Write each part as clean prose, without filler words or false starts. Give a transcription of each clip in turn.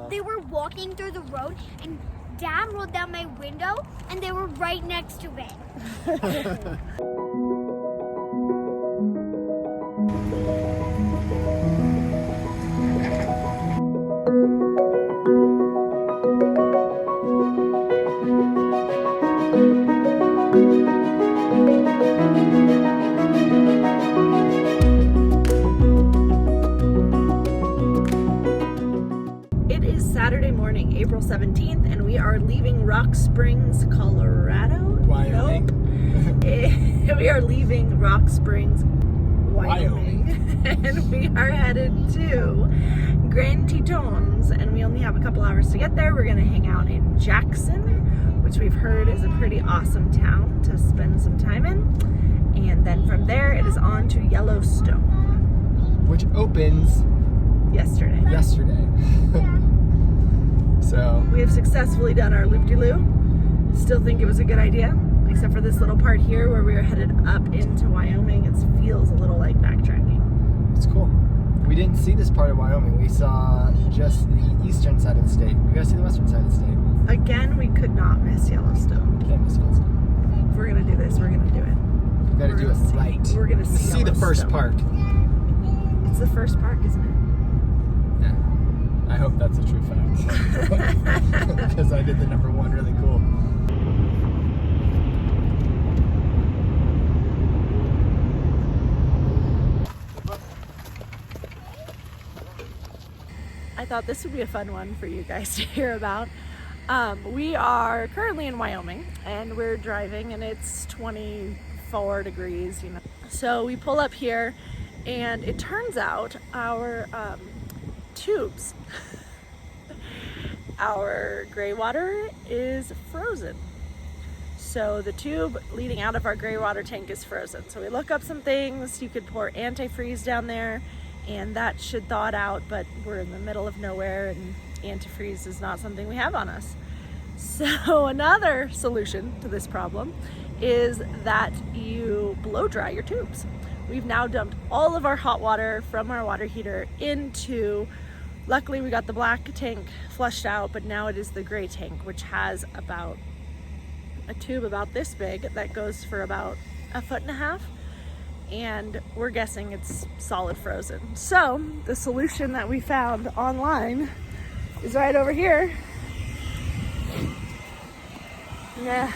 They were walking through the road, and Dad rolled down my window, and they were right next to it. It is Saturday morning, April 17th, and we are leaving Rock Springs, Colorado. Wyoming. Nope. We are leaving Rock Springs, Wyoming. And we are headed to Grand Tetons, and we only have a couple hours to get there. We're going to hang out in Jackson, which we've heard is a pretty awesome town to spend some time in. And then from there, it is on to Yellowstone. Which opens Yesterday. So We have successfully done our loop-de-loo. Still think it was a good idea, except for this little part here where we are headed up into Wyoming. It feels a little like backtracking. it's cool. We didn't see this part of Wyoming. We saw just the eastern side of the state. We gotta see the western side of the state. Again, we could not miss Yellowstone. Can't miss Yellowstone. If we're gonna do this, we're gonna do it. We gotta do it right. We're gonna see the first Yellowstone. part. It's the first park, isn't it? Yeah. I hope that's a true fact. Because I did the number one really cool. I thought this would be a fun one for you guys to hear about. We are currently in Wyoming, and we're driving, and it's 24 degrees, you know. So we pull up here, and it turns out our tubes, our gray water is frozen. So the tube leading out of our gray water tank is frozen. So we look up some things. You could pour antifreeze down there, and that should thaw it out, but we're in the middle of nowhere, and antifreeze is not something we have on us. So another solution to this problem is that you blow dry your tubes. We've now dumped all of our hot water from our water heater into, luckily we got the black tank flushed out, but now it is the gray tank, which has about a tube about this big that goes for about 1.5 feet. And we're guessing it's solid frozen. So the solution that we found online is right over here. Nah.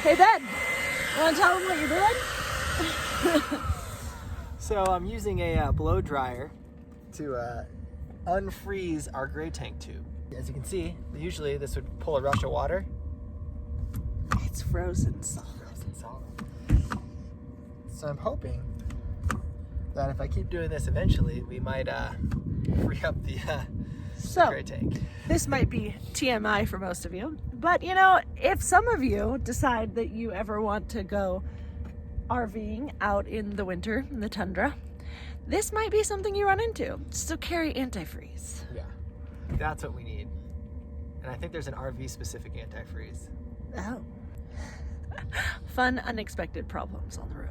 Hey Ben, you wanna tell them what you're doing? So I'm using a blow dryer to unfreeze our gray tank tube. As you can see, usually this would pull a rush of water. It's frozen solid. Frozen solid. So I'm hoping that if I keep doing this eventually, we might free up the gray tank. This might be TMI for most of you, but you know, if some of you decide that you ever want to go RVing out in the winter, in the tundra, this might be something you run into. So carry antifreeze. Yeah, that's what we need. And I think there's an RV specific antifreeze. Oh. Fun, unexpected problems on the road.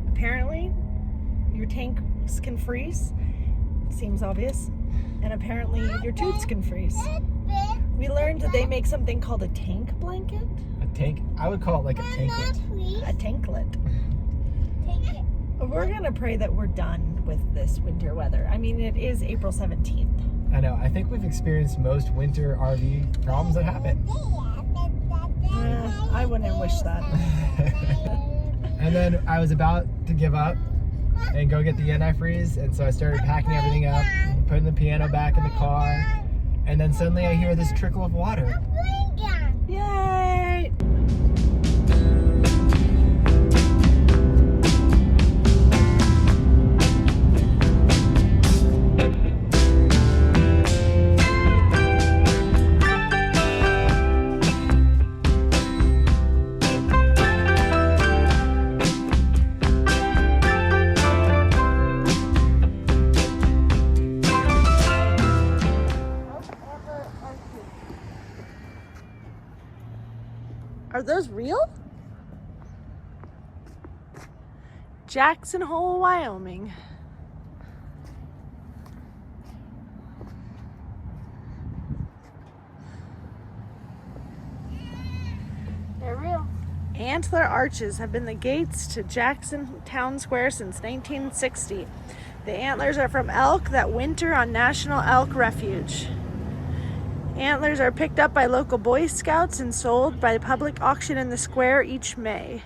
Apparently, your tanks can freeze. Seems obvious. And apparently, your tubes can freeze. We learned that they make something called a tank blanket. A tank? I would call it like a tanklet. A tanklet. We're gonna pray that we're done with this winter weather. I mean, it is April 17th. I know. I think we've experienced most winter RV problems that happen. I wouldn't wish that. And then I was about to give up and go get the antifreeze, and so I started packing everything up, putting the piano back in the car, and then suddenly I hear this trickle of water. Yay! Are those real? Jackson Hole, Wyoming. antler arches have been the gates to Jackson Town Square since 1960. The antlers are from elk that winter on National Elk Refuge. Antlers are picked up by local Boy Scouts and sold by public auction in the square each May.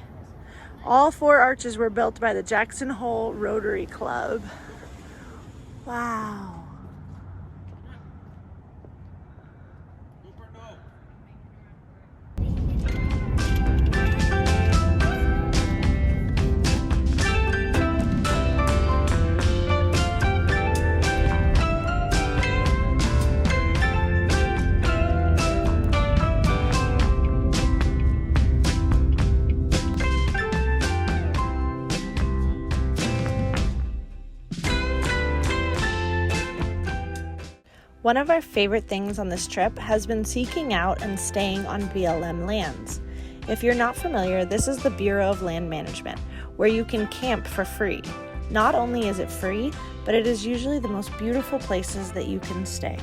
All 4 arches were built by the Jackson Hole Rotary Club. Wow. One of our favorite things on this trip has been seeking out and staying on BLM lands. If you're not familiar, this is the Bureau of Land Management, where you can camp for free. Not only is it free, but it is usually the most beautiful places that you can stay.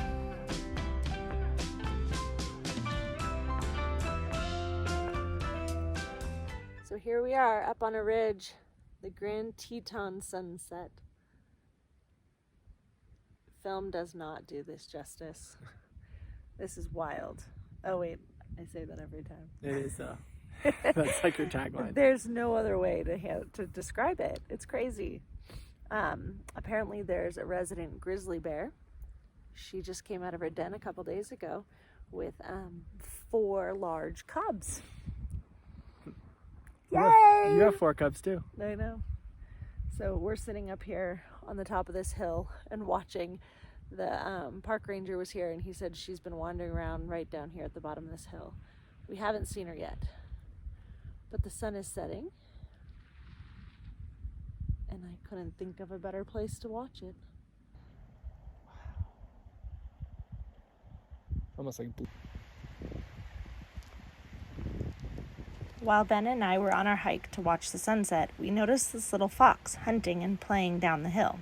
So here we are up on a ridge, the Grand Teton sunset. Film does not do this justice. This is wild. Oh wait, I say that every time. It is though. That's like your tagline. There's no other way to describe it. It's crazy. Apparently there's a resident grizzly bear. She just came out of her den a couple days ago with 4 large cubs. Yay! You have 4 cubs too. I know. So we're sitting up here on the top of this hill and watching. The park ranger was here and he said she's been wandering around right down here at the bottom of this hill. We haven't seen her yet, but the sun is setting and I couldn't think of a better place to watch it. Almost like blue. While Ben and I were on our hike to watch the sunset, we noticed this little fox hunting and playing down the hill.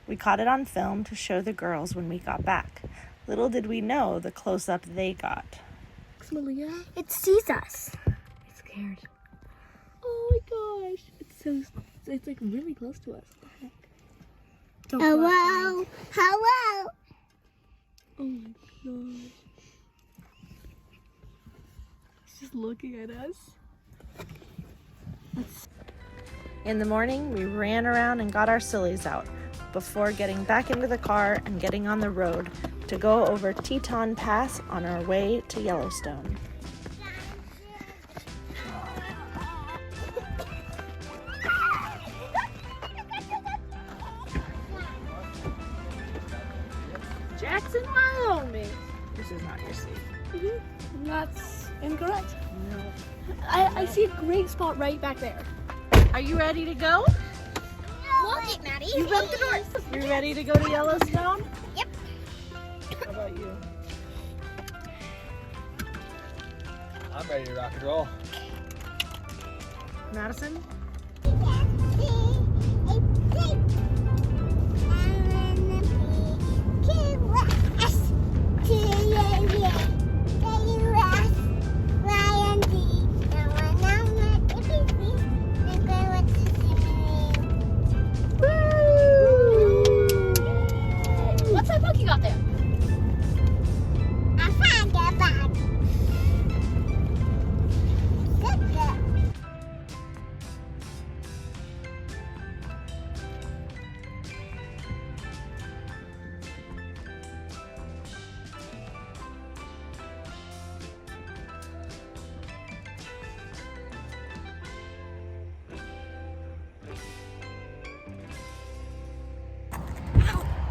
We caught it on film to show the girls when we got back. Little did we know the close-up they got. Malia, It sees us. it's scared. Oh my gosh, it's like really close to us. What the heck? Don't go Hello. outside. Hello. Oh my gosh. It's just looking at us. In the morning, we ran around and got our sillies out before getting back into the car and getting on the road to go over Teton Pass on our way to Yellowstone. Jackson, Wyoming. This is not your seat. That's incorrect. No. I see a great spot right back there. Are you ready to go? Look it, Maddie. You open the doors. You ready to go to Yellowstone? Yep. How about you? I'm ready to rock and roll. Madison? What's that book you got there? I found a bag.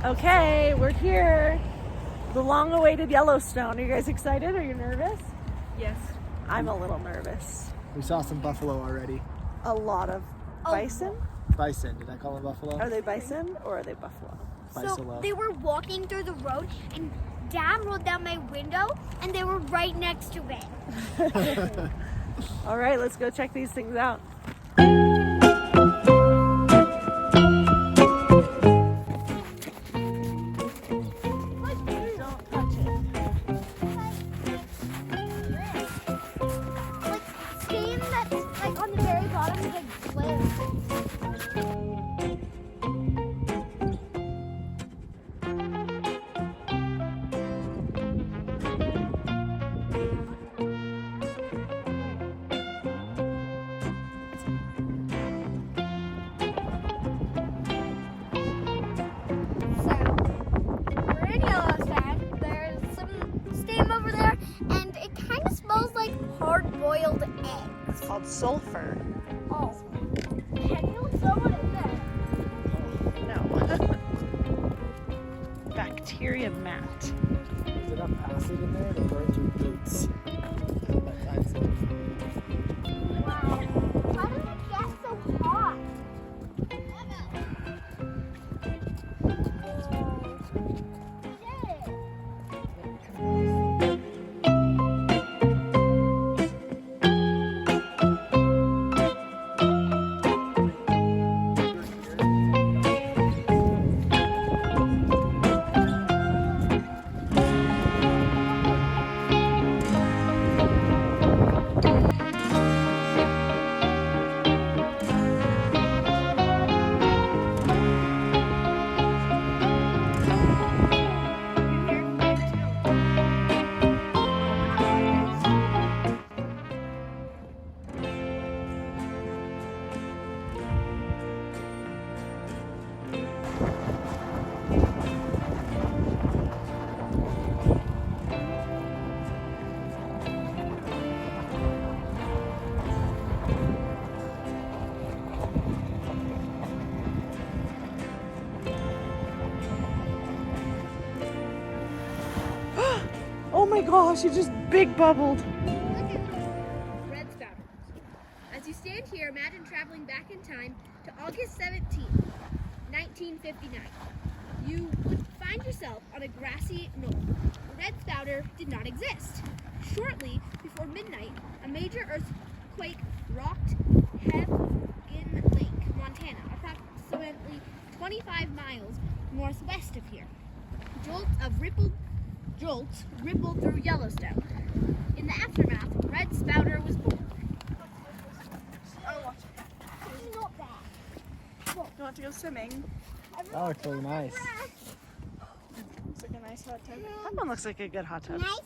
Okay, we're here. The long-awaited Yellowstone. Are you guys excited? Are you nervous? Yes. I'm a little nervous. We saw some buffalo already. A lot of bison? Bison. Did I call them buffalo? Are they bison or are they buffalo? So Bison. they were walking through the road and Dad rolled down my window and they were right next to it. All right, let's go check these things out. Don't touch it. Like, steam that's like sulfur. Oh. Can you someone in there? No. Bacteria mat. There's enough acid in there to burn through boots. Wow. How does it get so hot? Oh my gosh, it just big bubbled. Red spouter. As you stand here, imagine traveling back in time to August 17th, 1959. You would find yourself on a grassy knoll. The red spouter did not exist. Shortly before midnight, a major earthquake rocked Hem Lake, Montana, approximately 25 miles northwest of here. Jolts rippled through Yellowstone. In the aftermath, red spouter was born. It's not bad. You want to go swimming? That looks really nice. Looks like a nice hot tub. That one looks like a good hot tub. Nice.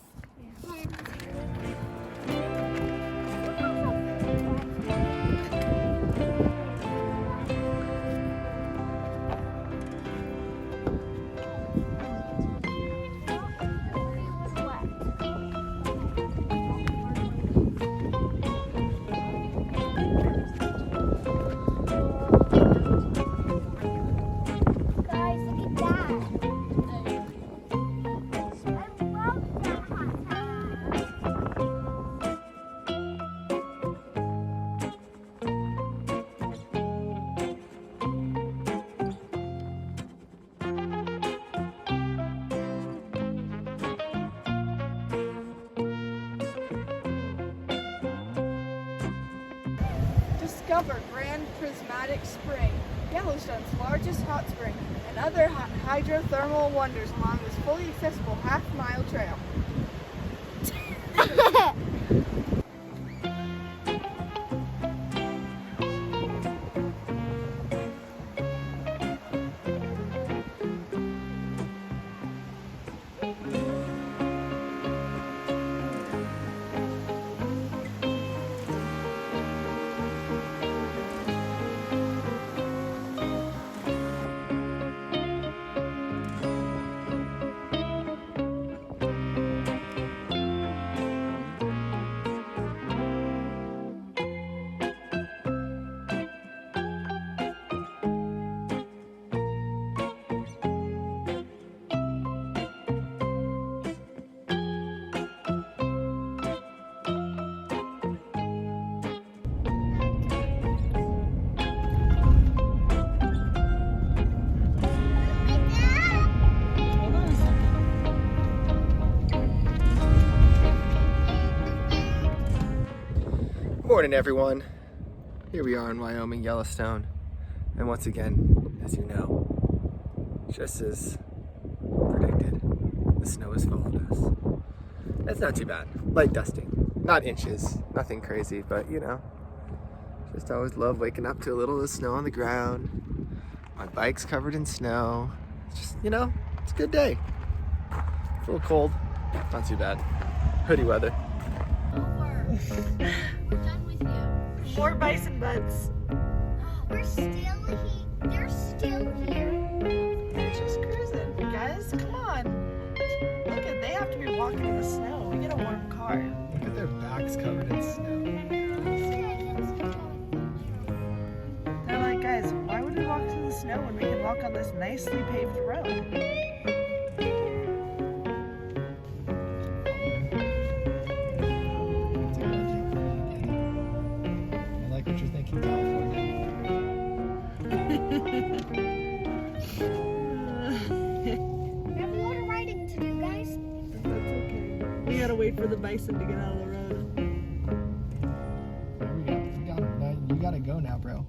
Guys, look at that. I love that hot tub. Discover Grand Prismatic Spring, Yellowstone's largest hot spring, and other hydrothermal wonders along this fully accessible half-mile trail. Morning, everyone. Here we are in Wyoming, Yellowstone. And once again, as you know, just as predicted, the snow has followed us. That's not too bad. Light dusting. Not inches. Nothing crazy, but you know. Just always love waking up to a little of the snow on the ground. My bike's covered in snow. It's just, you know, it's a good day. It's a little cold. Not too bad. Hoodie weather. We're done with you. More bison butts. We're still here. They're still here. They're just cruising. You guys, come on. Look at, they have to be walking in the snow. We get a warm car. Look at their backs covered in snow. I can walk on this nicely paved road. I like what you're thinking, California. We have more riding to do, guys. That's okay. We gotta wait for the bison to get out of the road. There we go. Now, you gotta go now, bro.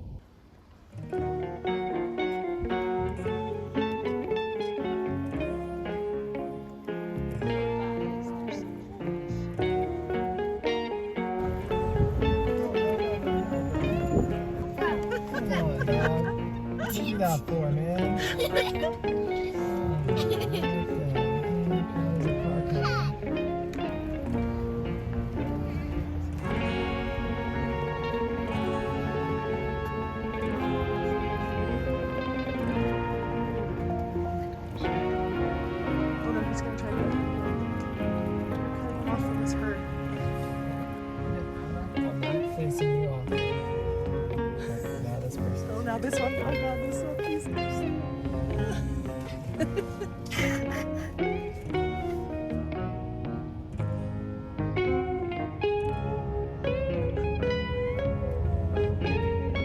Come on, dog. What are you that for, man? Oh, what the heck? There's a car coming. Oh no, he's gonna try to cut him off from his herd. I'm not facing you off. Now this person. Oh, now this one. Oh god, this one. Please.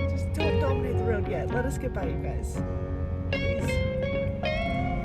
Just don't dominate the road yet. Let us get by, you guys. Please.